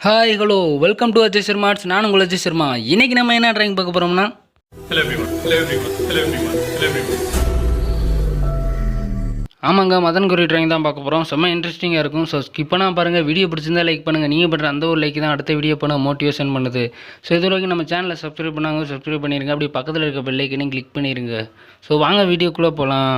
Hi hello welcome to Ajay சர்மாட்ஸ். நான் உங்கள் அஜய் சர்மா. இன்றைக்கி நம்ம என்ன ட்ராயிங் பார்க்க போகிறோம்னா, ஆமாங்க, மதன் கௌரி ட்ராயிங் தான் பார்க்க போகிறோம். செம்ம இன்ட்ரெஸ்டிங்காக இருக்கும். ஸோ ஸ்கிப் பண்ணால் பாருங்கள். வீடியோ பிடிச்சிருந்தா லைக் பண்ணுங்கள். நீங்கள் பண்ணுற அந்த ஒரு லைக் தான் அடுத்த வீடியோ பண்ண மோட்டிவேஷன் பண்ணுது. ஸோ இது வரைக்கும் நம்ம சேனலை சப்ஸ்கிரைப் பண்ணாங்க, சப்ஸ்கிரைப் பண்ணிடுங்க. அப்படி பக்கத்தில் இருக்க பெல் ஐக்கனையும் கிளிக் பண்ணிடுங்க. ஸோ வாங்க வீடியோக்குள்ளே போகலாம்.